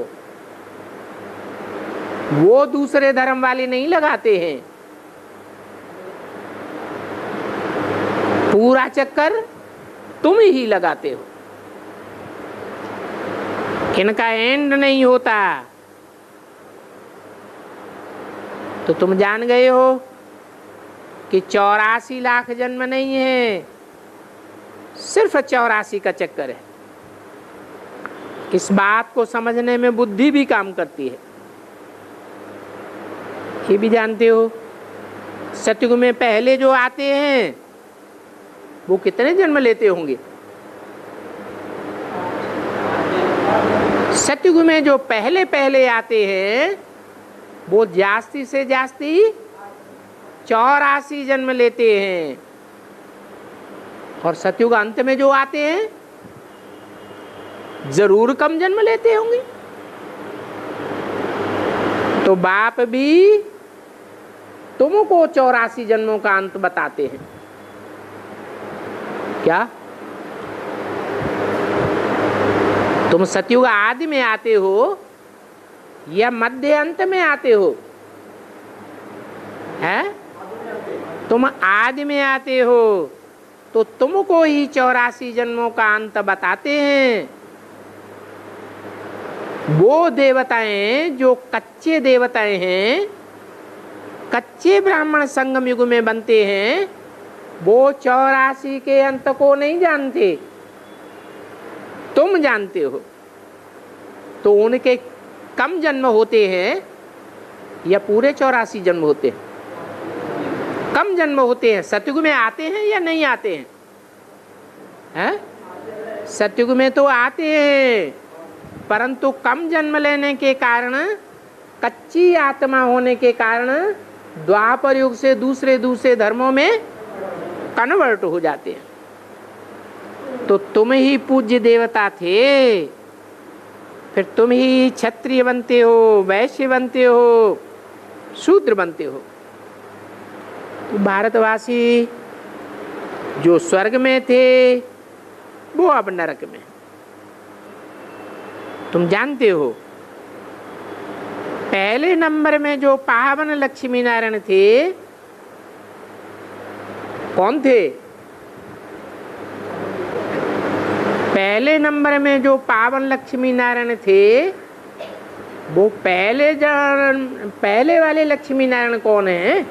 वो दूसरे धर्म वाले नहीं लगाते हैं। पूरा चक्कर तुम ही लगाते हो, इनका एंड नहीं होता। तो तुम जान गए हो कि 84 लाख जन्म नहीं है, सिर्फ 84 का चक्कर है। इस बात को समझने में बुद्धि भी काम करती है। ये भी जानते हो सतयुग में पहले जो आते हैं वो कितने जन्म लेते होंगे? सतयुग में जो पहले पहले आते हैं वो जास्ती से जास्ती 84 जन्म लेते हैं, और सतयुग अंत में जो आते हैं जरूर कम जन्म लेते होंगे। तो बाप भी तुमको 84 जन्मों का अंत बताते हैं क्या? तुम सतयुग आदि में आते हो या मध्य अंत में आते हो? है तुम आदि में आते हो तो तुमको ही 84 जन्मों का अंत बताते हैं। वो देवताएं जो कच्चे देवताएं हैं, कच्चे ब्राह्मण संगम युग में बनते हैं, वो 84 के अंत को नहीं जानते, तुम जानते हो। तो उनके कम जन्म होते हैं या पूरे 84 जन्म होते हैं? कम जन्म होते हैं। सतयुग में आते हैं या नहीं आते हैं? हैं? सतयुग में तो आते हैं, परंतु कम जन्म लेने के कारण, कच्ची आत्मा होने के कारण द्वापर युग से दूसरे दूसरे धर्मों में कन्वर्ट हो जाते हैं। तो तुम ही पूज्य देवता थे, फिर तुम ही क्षत्रिय बनते हो, वैश्य बनते हो, शूद्र बनते हो। तो भारतवासी जो स्वर्ग में थे वो अब नरक में। तुम जानते हो पहले नंबर में जो पावन लक्ष्मी नारायण थे, कौन थे? पहले नंबर में जो पावन लक्ष्मी नारायण थे वो पहले वाले लक्ष्मी नारायण कौन है?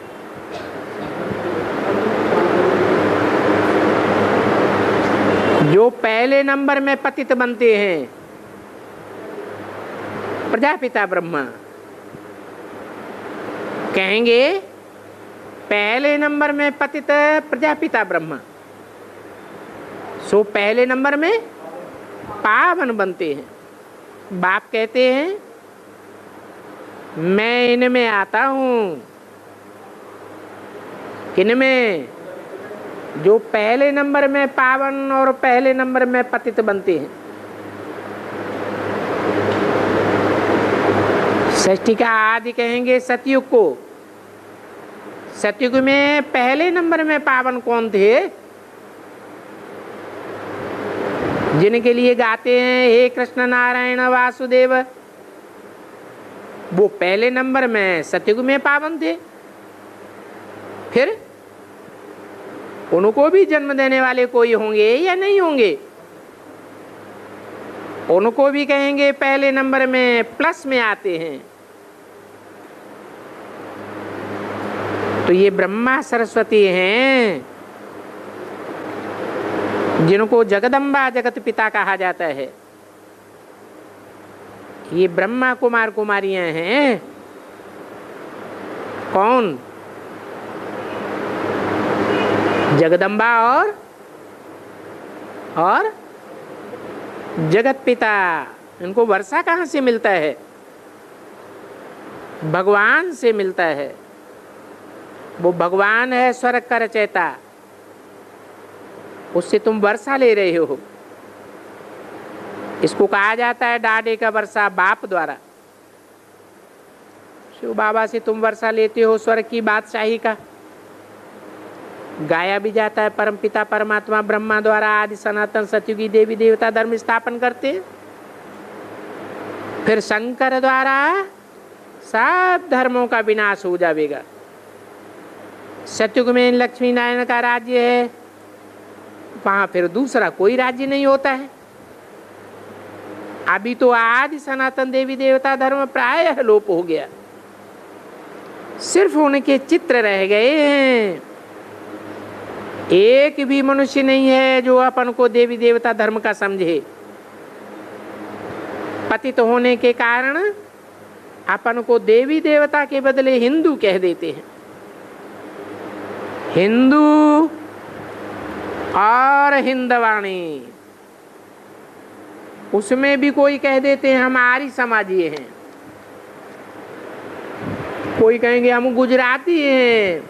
जो पहले नंबर में पतित बनते हैं, प्रजापिता ब्रह्मा। कहेंगे पहले नंबर में पतित प्रजापिता ब्रह्मा, सो पहले नंबर में पावन बनते हैं। बाप कहते हैं मैं इनमें आता हूं, किनमें? जो पहले नंबर में पावन और पहले नंबर में पतित बनते हैं। षष्ठी का आदि कहेंगे सतयुग को। सतयुग में पहले नंबर में पावन कौन थे? जिनके लिए गाते हैं हे कृष्ण नारायण वासुदेव, वो पहले नंबर में सतयुग में पावन थे। फिर उनको भी जन्म देने वाले कोई होंगे या नहीं होंगे? उनको भी कहेंगे पहले नंबर में प्लस में आते हैं। तो ये ब्रह्मा सरस्वती हैं, जिनको जगदम्बा जगत पिता कहा जाता है। ये ब्रह्मा कुमार कुमारियां हैं। कौन? जगदम्बा और जगत पिता। इनको वर्षा कहाँ से मिलता है? भगवान से मिलता है। वो भगवान है स्वर्ग का रचयिता, उससे तुम वर्षा ले रहे हो। इसको कहा जाता है डाडे का वर्षा, बाप द्वारा। शिव बाबा से तुम वर्षा लेते हो स्वर्ग की बादशाही का। गाया भी जाता है परम पिता परमात्मा ब्रह्मा द्वारा आदि सनातन सतयुगी देवी देवता धर्म स्थापन करते हैं। फिर शंकर द्वारा सब धर्मों का विनाश हो जाएगा। सतयुग में लक्ष्मी नारायण का राज्य है, वहां फिर दूसरा कोई राज्य नहीं होता है। अभी तो आदि सनातन देवी देवता धर्म प्रायः लोप हो गया, सिर्फ उनके चित्र रह गए हैं। एक भी मनुष्य नहीं है जो अपन को देवी देवता धर्म का समझे। पतित होने के कारण अपन को देवी देवता के बदले हिंदू कह देते हैं। हिंदू और हिंदवाणी, उसमें भी कोई कह देते हैं हम आर्य समाजीय हैं, कोई कहेंगे हम गुजराती हैं,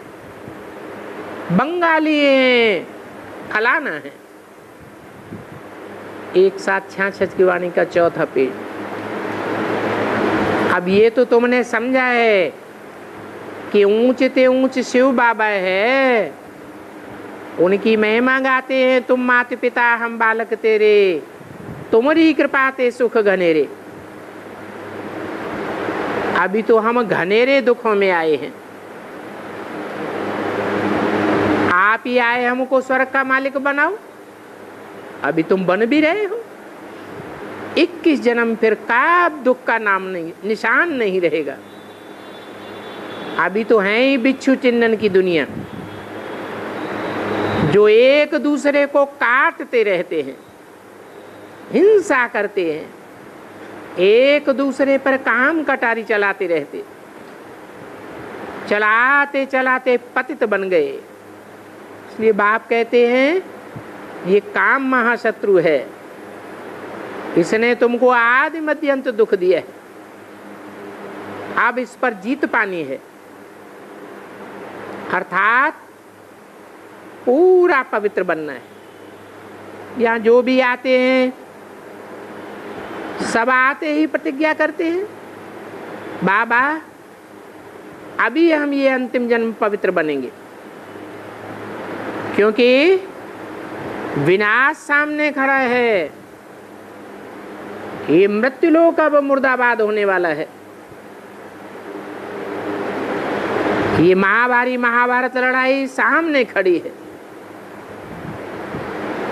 बंगाली हैं, फलाना है। एक साथ 66 की वाणी का चौथा पेज। अब ये तो तुमने समझा है कि ऊंच ते ऊंच शिव बाबा है, उनकी महिमा गाते हैं। तुम माता पिता हम बालक तेरे, तुम्हारी कृपा ते सुख घनेरे। अभी तो हम घनेरे दुखों में आए हैं। आप ही आए हमको स्वर्ग का मालिक बनाओ, अभी तुम बन भी रहे हो। 21 जन्म फिर कब दुख का नाम नहीं, निशान नहीं रहेगा। अभी तो है ही बिच्छू चिन्नन की दुनिया, जो एक दूसरे को काटते रहते हैं, हिंसा करते हैं, एक दूसरे पर काम कटारी चलाते रहते, चलाते चलाते पतित बन गए। इसलिए बाप कहते हैं ये काम महाशत्रु है, इसने तुमको आदि मध्य अंत दुख दिया है, अब इस पर जीत पानी है। अर्थात पूरा पवित्र बनना है। यहाँ जो भी आते हैं सब आते ही प्रतिज्ञा करते हैं बाबा अभी हम ये अंतिम जन्म पवित्र बनेंगे, क्योंकि विनाश सामने खड़ा है। ये मृत्युलोक अब मुर्दाबाद होने वाला है। ये महाभारत लड़ाई सामने खड़ी है।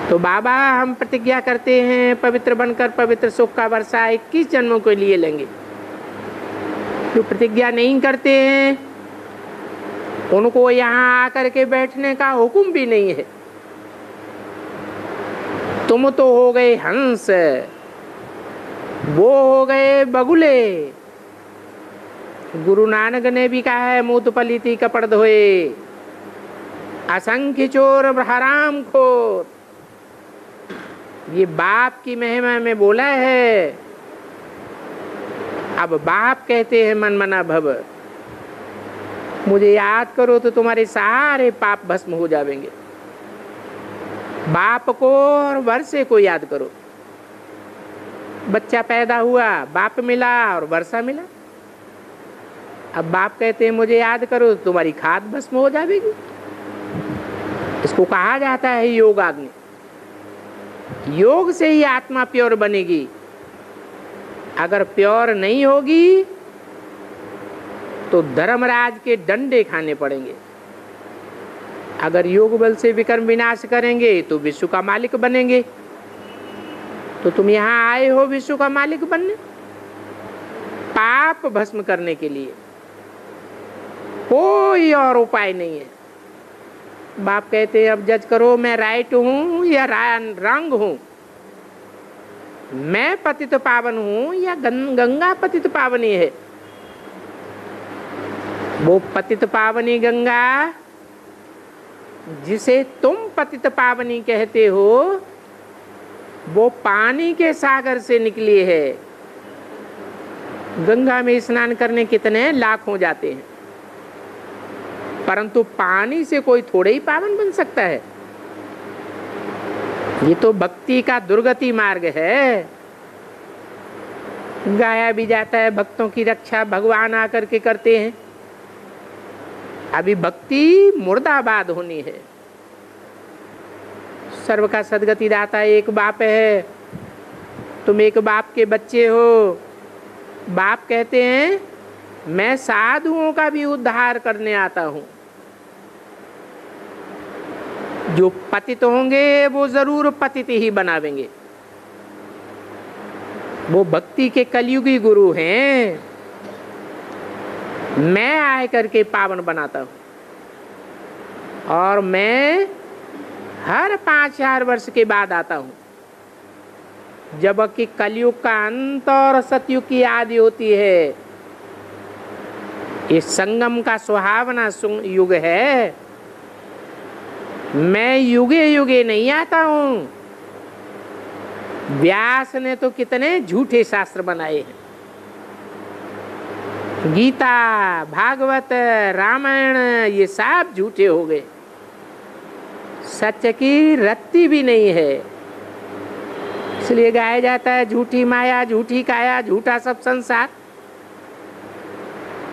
तो बाबा हम प्रतिज्ञा करते हैं पवित्र बनकर पवित्र सुख का वर्षा 21 जन्मों के लिए लेंगे। जो प्रतिज्ञा नहीं करते हैं उनको यहाँ आकर के बैठने का हुक्म भी नहीं है। तुम तो हो गए हंस, वो हो गए बगुले। गुरु नानक ने भी कहा है मूत पलीती कपड़ धोए, असंख्य चोर हराम खोर। ये बाप की महिमा में बोला है। अब बाप कहते हैं मन मना भव, मुझे याद करो तो तुम्हारे सारे पाप भस्म हो जाएंगे। बाप को और वर्षे को याद करो। बच्चा पैदा हुआ, बाप मिला और वर्षा मिला। अब बाप कहते हैं मुझे याद करो तो तुम्हारी खाद भस्म हो जाएगी। इसको कहा जाता है योगाग्नि। योग से ही आत्मा प्योर बनेगी। अगर प्योर नहीं होगी तो धर्मराज के डंडे खाने पड़ेंगे। अगर योग बल से विकर्म विनाश करेंगे तो विश्व का मालिक बनेंगे। तो तुम यहाँ आए हो विश्व का मालिक बनने, पाप भस्म करने के लिए। कोई और उपाय नहीं है। बाप कहते हैं अब जज करो मैं राइट हूं या रंग हूं, मैं पतित पावन हूं या गंगा पतित पावनी है। वो पतित पावनी गंगा जिसे तुम पतित पावनी कहते हो वो पानी के सागर से निकली है। गंगा में स्नान करने कितने लाख हो जाते हैं, परंतु पानी से कोई थोड़े ही पावन बन सकता है। ये तो भक्ति का दुर्गति मार्ग है। गाया भी जाता है भक्तों की रक्षा भगवान आकर के करते हैं। अभी भक्ति मुर्दाबाद होनी है। सर्व का सदगति दाता एक बाप है। तुम एक बाप के बच्चे हो। बाप कहते हैं मैं साधुओं का भी उद्धार करने आता हूं। जो पतित होंगे वो जरूर पतित ही बनावेंगे। वो भक्ति के कलयुगी गुरु हैं। मैं आए करके पावन बनाता हूं। और मैं हर 5000 वर्ष के बाद आता हूं, जबकि कलयुग का अंत और सतयुग की आदि होती है। ये संगम का सुहावना युग है। मैं युगे युगे नहीं आता हूं। व्यास ने तो कितने झूठे शास्त्र बनाए हैं। गीता, भागवत, रामायण ये सब झूठे हो गए। सत्य की रत्ती भी नहीं है। इसलिए गाया जाता है झूठी माया, झूठी काया, झूठा सब संसार।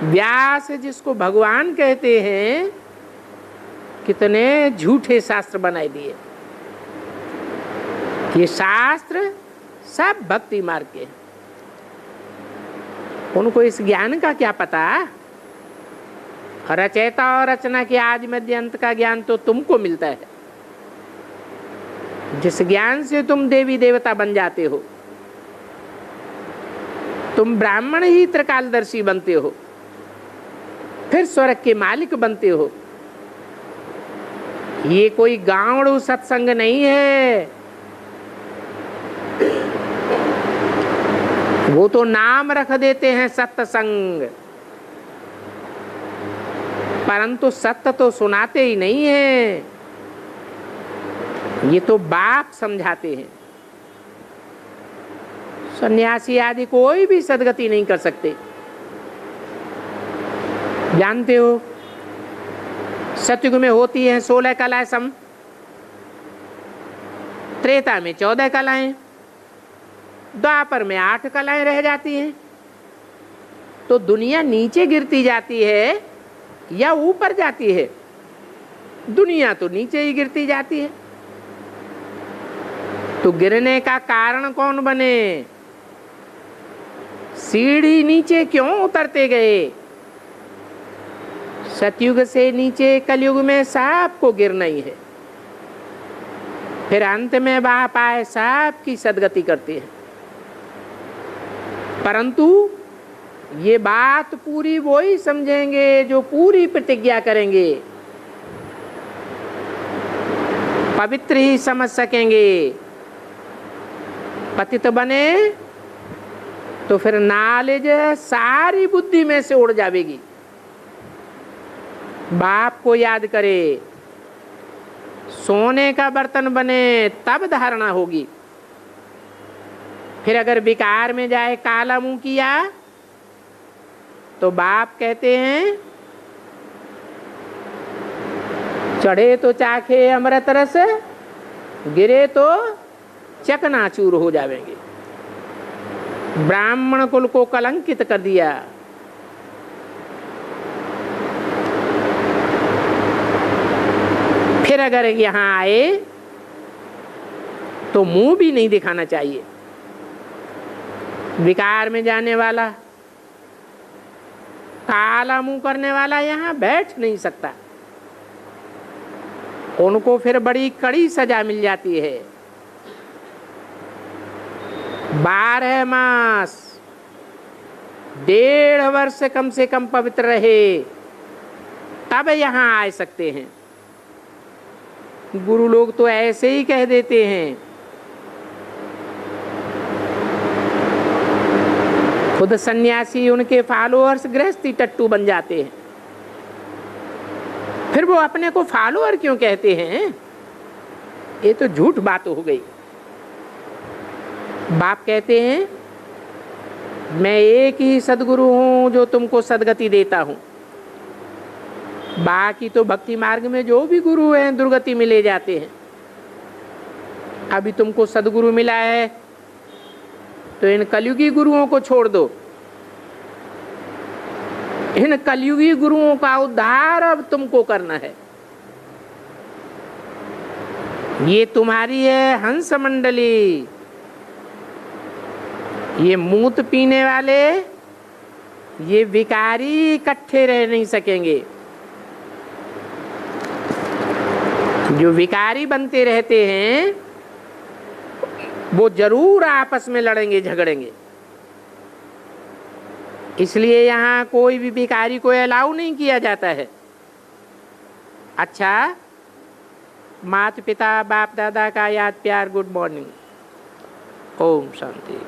व्यास जिसको भगवान कहते हैं, कितने झूठे शास्त्र बनाए दिए। ये शास्त्र सब भक्ति मार्ग के हैं। उनको इस ज्ञान का क्या पता? रचयिता और रचना के आदि मध्य अंत का ज्ञान तो तुमको मिलता है, जिस ज्ञान से तुम देवी देवता बन जाते हो। तुम ब्राह्मण ही त्रिकालदर्शी बनते हो, फिर स्वर्ग के मालिक बनते हो। ये कोई गावड़ू सत्संग नहीं है। वो तो नाम रख देते हैं सत्संग, परंतु सत्य तो सुनाते ही नहीं है। ये तो बाप समझाते हैं। सन्यासी आदि कोई भी सदगति नहीं कर सकते। जानते हो सतयुग में होती है 16 कलाएं सम, त्रेता में 14 कलाएं, द्वापर में 8 कलाएं रह जाती हैं। तो दुनिया नीचे गिरती जाती है या ऊपर जाती है? दुनिया तो नीचे ही गिरती जाती है। तो गिरने का कारण कौन बने? सीढ़ी नीचे क्यों उतरते गए? सतयुग से नीचे कलयुग में सबको गिरना ही है। फिर अंत में बाप आए सबकी सदगति करते हैं। परंतु ये बात पूरी वो ही समझेंगे जो पूरी प्रतिज्ञा करेंगे, पवित्र ही समझ सकेंगे। पतित बने तो फिर नॉलेज सारी बुद्धि में से उड़ जाएगी। बाप को याद करे। सोने का बर्तन बने तब धारणा होगी। फिर अगर विकार में जाए, काला मुंह किया, तो बाप कहते हैं चढ़े तो चाखे अमृत रस, गिरे तो चकनाचूर हो जाएंगे। ब्राह्मण कुल को कलंकित कर दिया। फिर अगर यहाँ आए तो मुंह भी नहीं दिखाना चाहिए। विकार में जाने वाला, काला मुंह करने वाला यहाँ बैठ नहीं सकता। उनको फिर बड़ी कड़ी सजा मिल जाती है। 12 मास 1.5 वर्ष कम से कम पवित्र रहे, तब यहाँ आ सकते हैं। गुरु लोग तो ऐसे ही कह देते हैं। खुद सन्यासी, उनके फॉलोअर्स गृहस्थी टट्टू बन जाते हैं। फिर वो अपने को फॉलोअर क्यों कहते हैं? ये तो झूठ बात हो गई। बाप कहते हैं मैं एक ही सदगुरु हूं जो तुमको सदगति देता हूं। बाकी तो भक्ति मार्ग में जो भी गुरु हैं दुर्गति में ले जाते हैं। अभी तुमको सदगुरु मिला है तो इन कलयुगी गुरुओं को छोड़ दो। इन कलयुगी गुरुओं का उद्धार अब तुमको करना है। ये तुम्हारी है हंस मंडली, ये मूत पीने वाले, ये विकारी इकट्ठे रह नहीं सकेंगे। जो विकारी बनते रहते हैं वो जरूर आपस में लड़ेंगे झगड़ेंगे। इसलिए यहाँ कोई भी विकारी को अलाउ नहीं किया जाता है। अच्छा, माता पिता बाप दादा का याद प्यार, गुड मॉर्निंग, ओम शांति।